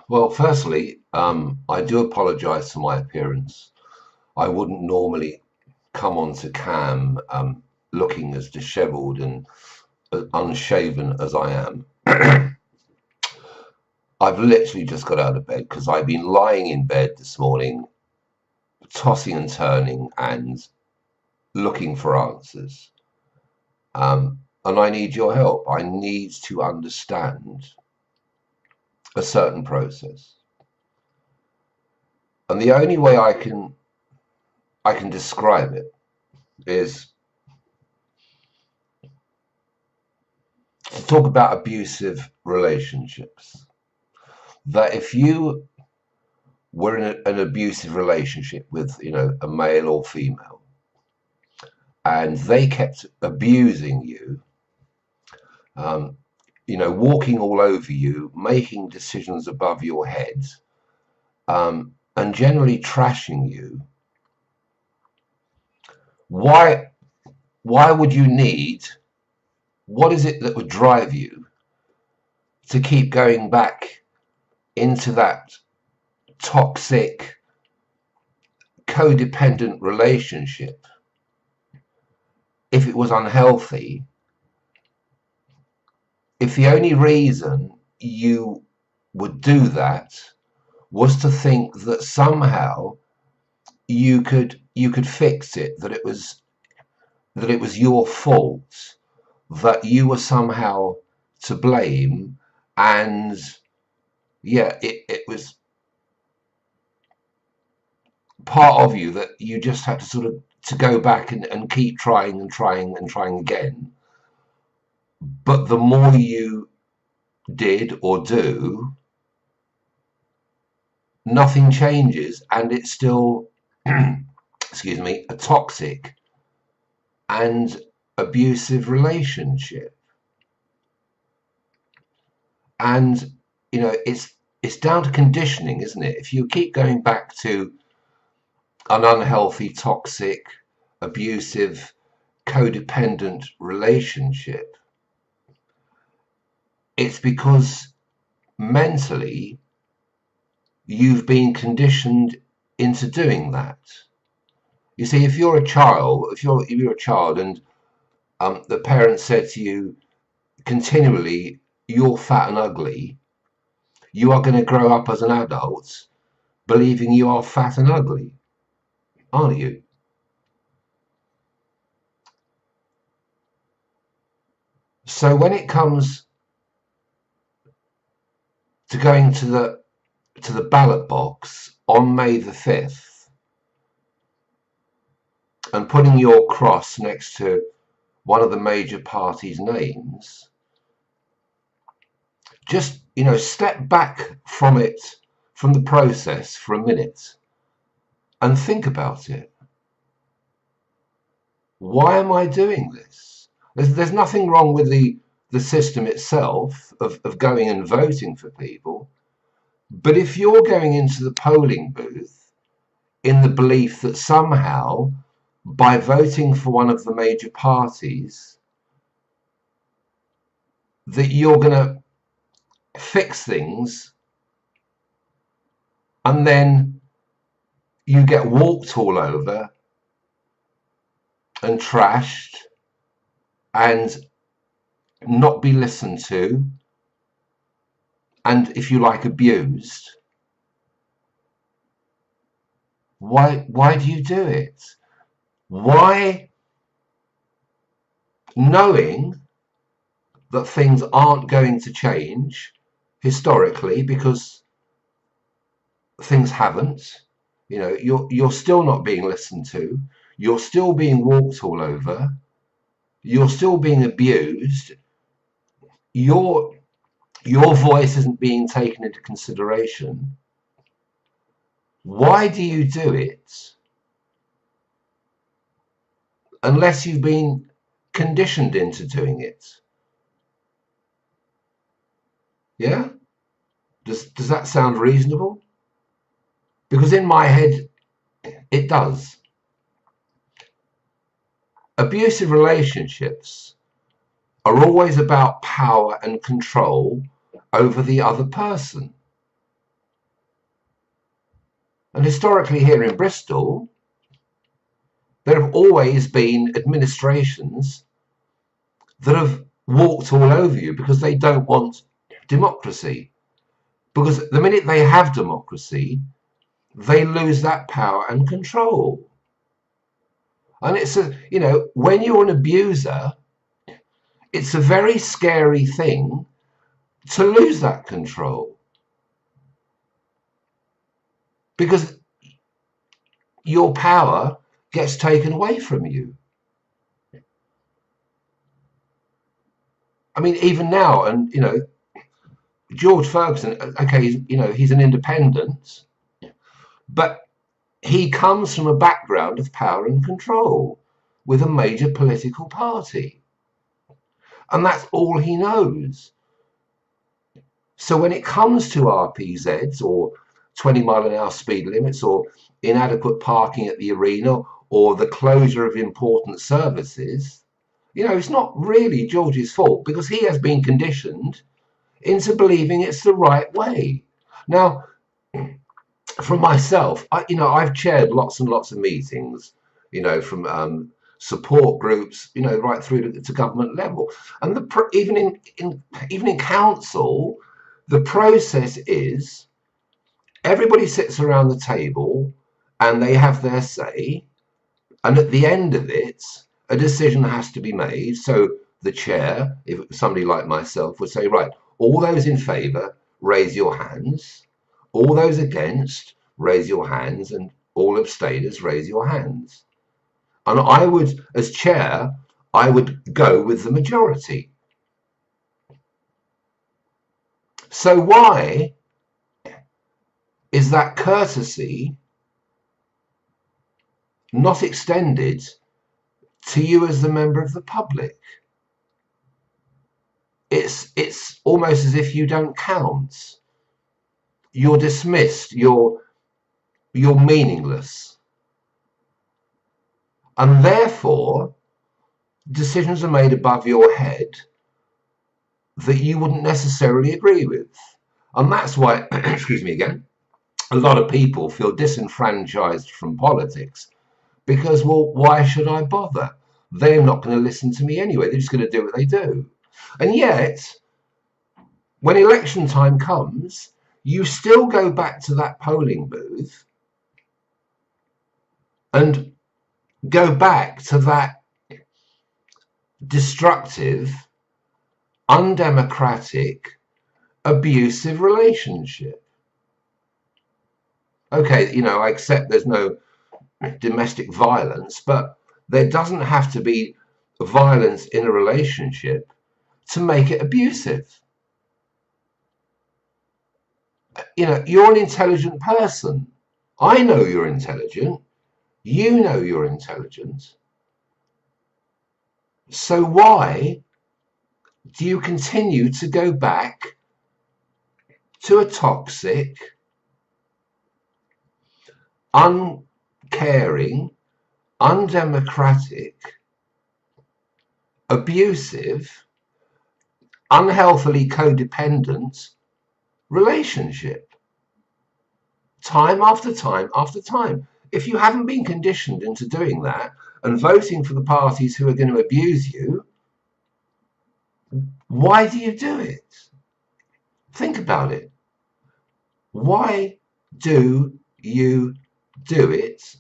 Well, firstly, I do apologise for my appearance. I wouldn't normally come onto cam looking as dishevelled and unshaven as I am. I've literally just got out of bed because I've been lying in bed this morning, tossing and turning and looking for answers. And I need your help. I need to understand a certain process. And the only way I can describe it is to talk about abusive relationships. That if you were in an abusive relationship with, a male or female, and they kept abusing you, um, walking all over you, making decisions above your head, and generally trashing you, why would you need? What is it that would drive you to keep going back into that toxic, codependent relationship if it was unhealthy? If the only reason you would do that was to think that somehow you could fix it, that it was your fault, that you were somehow to blame, and yeah, it was part of you that you just had to sort of to go back and keep trying and trying and trying again. But the more you did or do, nothing changes, and it's still excuse me, a toxic and abusive relationship. And it's down to conditioning, isn't it? If you keep going back to an unhealthy, toxic, abusive, codependent relationship, it's because mentally you've been conditioned into doing that. You see, if you're a child, if you're a child, and the parent said to you continually, "You're fat and ugly," you are going to grow up as an adult believing you are fat and ugly, aren't you? So when it comes to going to the ballot box on May the 5th and putting your cross next to one of the major parties' names, just step back from it, from the process for a minute, and think about it. Why am I doing this? There's nothing wrong with the system itself of going and voting for people, but if you're going into the polling booth in the belief that somehow by voting for one of the major parties that you're going to fix things, and then you get walked all over and trashed and not be listened to, and if you like, abused, why do you do it? Why, knowing that things aren't going to change historically, because things haven't, you're still not being listened to, you're still being walked all over, you're still being abused, your voice isn't being taken into consideration. Why do you do it unless you've been conditioned into doing it? Yeah? Does that sound reasonable? Because in my head, it does. Abusive relationships are always about power and control over the other person. And historically here in Bristol, there have always been administrations that have walked all over you because they don't want democracy. Because the minute they have democracy, they lose that power and control. And it's when you're an abuser, it's a very scary thing to lose that control. Because your power gets taken away from you. I mean, even now, and George Ferguson, okay, he's an independent, but he comes from a background of power and control with a major political party. And that's all he knows. So when it comes to RPZs or 20-mile-an-hour speed limits or inadequate parking at the arena or the closure of important services, it's not really George's fault because he has been conditioned into believing it's the right way. Now, for myself, I've chaired lots and lots of meetings, from support groups, right through to government level, and even in council, the process is everybody sits around the table and they have their say, and at the end of it, a decision has to be made. So the chair, if somebody like myself, would say, right, all those in favour, raise your hands. All those against, raise your hands. And all abstainers, raise your hands. And I would, as chair, I would go with the majority. So why is that courtesy not extended to you as the member of the public? It's almost as if you don't count. You're dismissed. You're meaningless. And therefore, decisions are made above your head that you wouldn't necessarily agree with. And that's why, excuse me again, a lot of people feel disenfranchised from politics because, well, why should I bother? They're not going to listen to me anyway. They're just going to do what they do. And yet, when election time comes, you still go back to that polling booth and go back to that destructive, undemocratic, abusive relationship. Okay, I accept there's no domestic violence, but there doesn't have to be violence in a relationship to make it abusive. You're an intelligent person. I know you're intelligent. You know you're intelligent. So why do you continue to go back to a toxic, uncaring, undemocratic, abusive, unhealthily codependent relationship? Time after time after time. If you haven't been conditioned into doing that and voting for the parties who are going to abuse you, why do you do it? Think about it. Why do you do it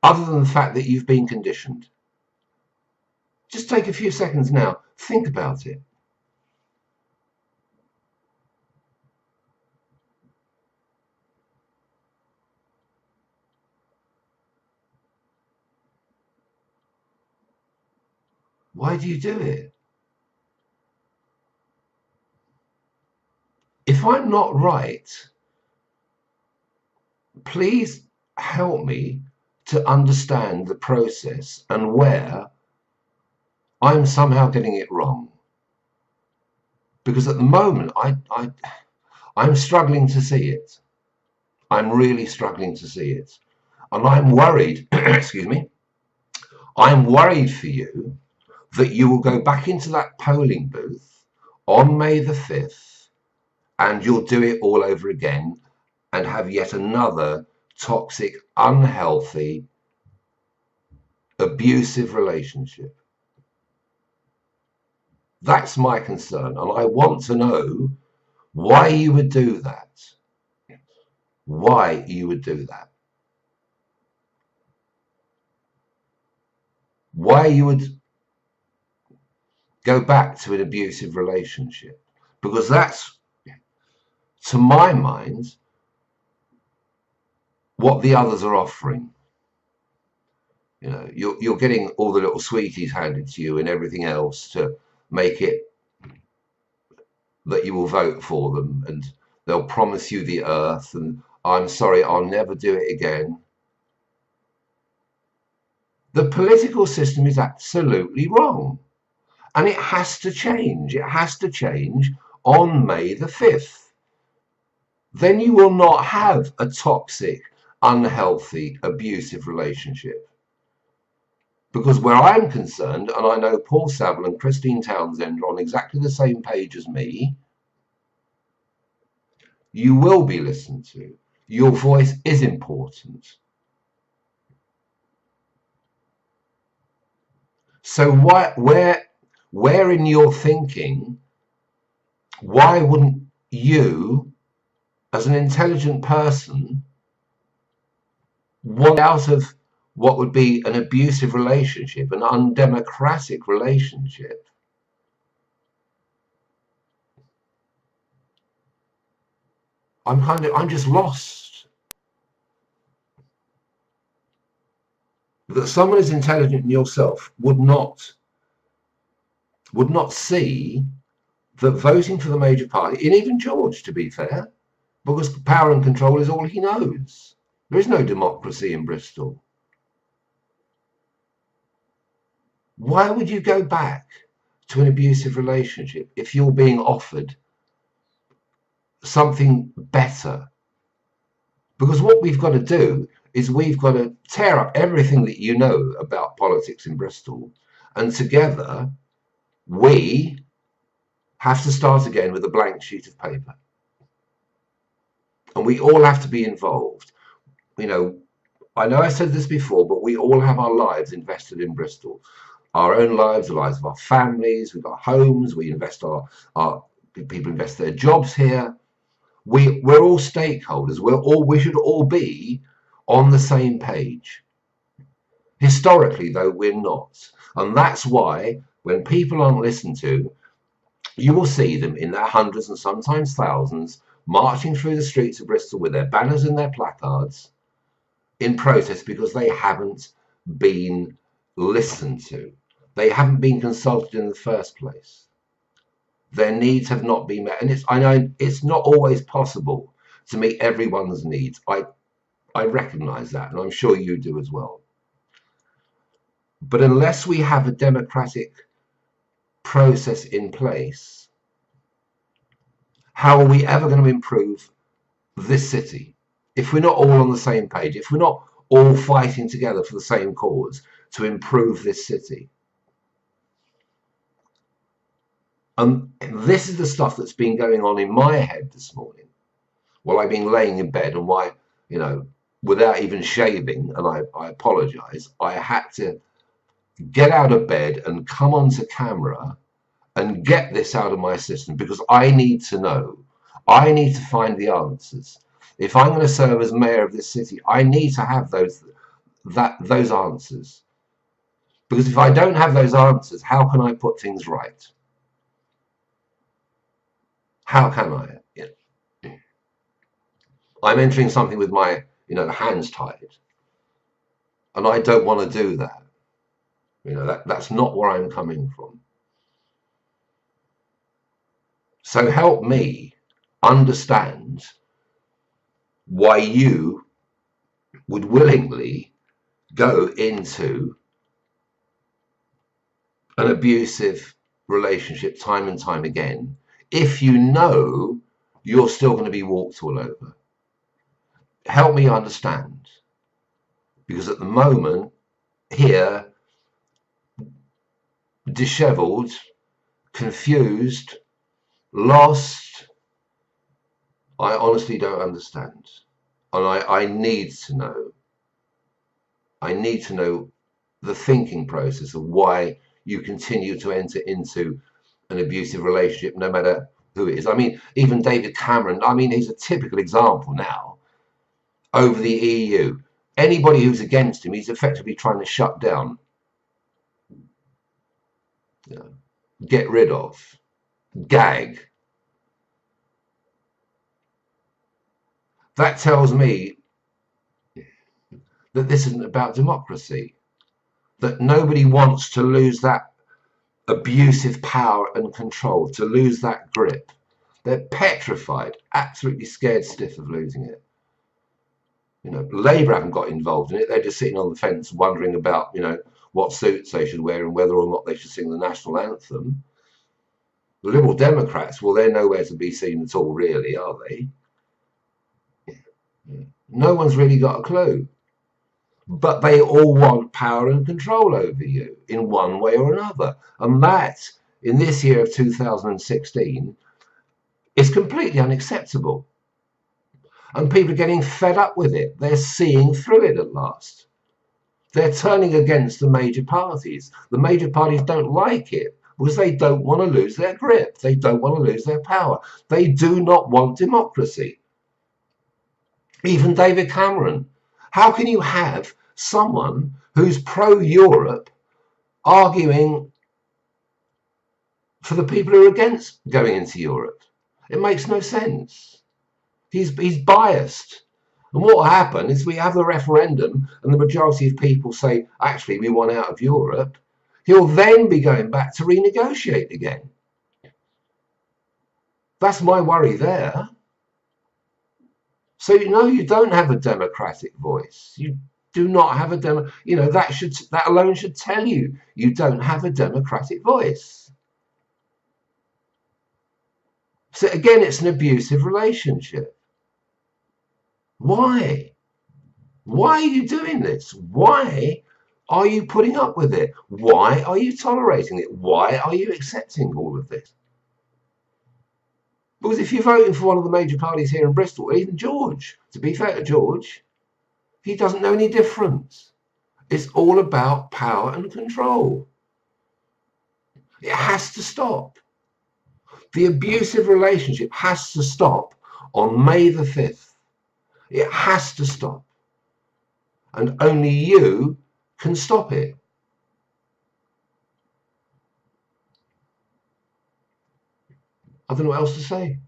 other than the fact that you've been conditioned? Just take a few seconds now. Think about it. Why do you do it? If I'm not right, please help me to understand the process and where I'm somehow getting it wrong. Because at the moment, I'm struggling to see it. I'm really struggling to see it. And I'm worried, excuse me, I'm worried for you that you will go back into that polling booth on May the 5th and you'll do it all over again and have yet another toxic, unhealthy, abusive relationship. That's my concern, and I want to know why you would do that. Why you would do that. Why you would go back to an abusive relationship. Because that's, to my mind, what the others are offering. You know, you're getting all the little sweeties handed to you and everything else to make it that you will vote for them, and they'll promise you the earth, and I'm sorry, I'll never do it again. The political system is absolutely wrong, and it has to change. It has to change on May the 5th. Then you will not have a toxic, unhealthy, abusive relationship. Because where I'm concerned, and I know Paul Saville and Christine Townsend are on exactly the same page as me, you will be listened to. Your voice is important. So where in your thinking, why wouldn't you, as an intelligent person, want out of what would be an abusive relationship, an undemocratic relationship? I'm just lost. That someone as intelligent as yourself would not see that voting for the major party, and even George, to be fair, because power and control is all he knows. There is no democracy in Bristol. Why would you go back to an abusive relationship if you're being offered something better? Because what we've got to do is we've got to tear up everything that you know about politics in Bristol, and together we have to start again with a blank sheet of paper. And we all have to be involved. You know I said this before, but we all have our lives invested in Bristol. Our own lives, the lives of our families, we've got homes, we invest our people invest their jobs here. We're all stakeholders. We should all be on the same page. Historically, though, we're not. And that's why when people aren't listened to, you will see them in their hundreds and sometimes thousands marching through the streets of Bristol with their banners and their placards in protest, because they haven't been listened to. They haven't been consulted in the first place. Their needs have not been met. And I know it's not always possible to meet everyone's needs. I recognize that, and I'm sure you do as well. But unless we have a democratic process in place, how are we ever going to improve this city? If we're not all on the same page, if we're not all fighting together for the same cause to improve this city. And this is the stuff that's been going on in my head this morning while I've been laying in bed, and why, without even shaving, and I apologize, I had to get out of bed and come onto camera and get this out of my system, because I need to know. I need to find the answers. If I'm going to serve as mayor of this city, I need to have those answers. Because if I don't have those answers, how can I put things right? How can I? I'm entering something with my, hands tied, and I don't want to do that. That's not where I'm coming from. So help me understand why you would willingly go into an abusive relationship time and time again if you know you're still going to be walked all over. Help me understand, because at the moment here, disheveled, confused, lost, I honestly don't understand. And I need to know. I need to know the thinking process of why you continue to enter into an abusive relationship, no matter who it is. I mean, even David Cameron, I mean, he's a typical example now over the EU. Anybody who's against him, he's effectively trying to shut down, you know, get rid of, gag. That tells me that this isn't about democracy, that nobody wants to lose that abusive power and control, to lose that grip. They're petrified, absolutely scared stiff of losing it. You know, Labour haven't got involved in it. They're just sitting on the fence wondering about, you know, what suits they should wear and whether or not they should sing the national anthem. The Liberal Democrats, well, they're nowhere to be seen at all, really, are they? No one's really got a clue. But they all want power and control over you in one way or another. And that, in this year of 2016, is completely unacceptable. And people are getting fed up with it. They're seeing through it at last. They're turning against the major parties. The major parties don't like it because they don't want to lose their grip. They don't want to lose their power. They do not want democracy. Even David Cameron. How can you have someone who's pro-Europe arguing for the people who are against going into Europe? It makes no sense. He's biased. And what will happen is we have the referendum and the majority of people say, actually, we want out of Europe. He'll then be going back to renegotiate again. That's my worry there. So, you know, you don't have a democratic voice. You do not have a you know, that alone should tell you you don't have a democratic voice. So again, it's an abusive relationship. Why? Why are you doing this? Why are you putting up with it? Why are you tolerating it? Why are you accepting all of this? Because if you're voting for one of the major parties here in Bristol, even George, to be fair to George, he doesn't know any difference. It's all about power and control. It has to stop. The abusive relationship has to stop on May the 5th. It has to stop. And only you can stop it. I don't know what else to say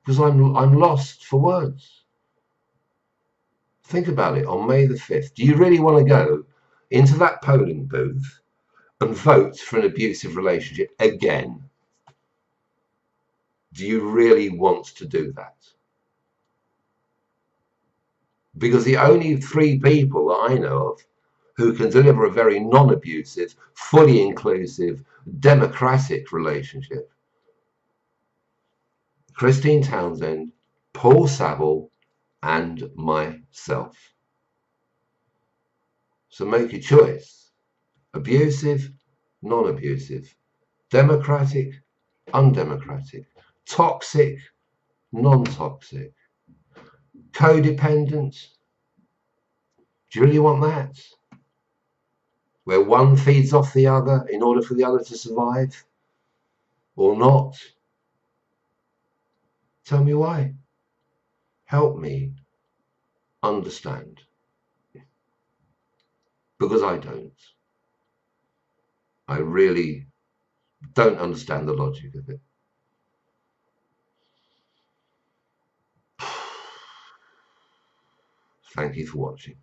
because I'm lost for words. Think about it on May the 5th. Do you really want to go into that polling booth and vote for an abusive relationship again? Do you really want to do that? Because the only three people that I know of who can deliver a very non-abusive, fully inclusive, democratic relationship: Christine Townsend, Paul Saville, and myself. So make your choice. Abusive, non-abusive, democratic, undemocratic, toxic, non-toxic, codependent. Do you really want that? Where one feeds off the other in order for the other to survive? Or not? Tell me why. Help me understand. Because I don't. I really don't understand the logic of it. Thank you for watching.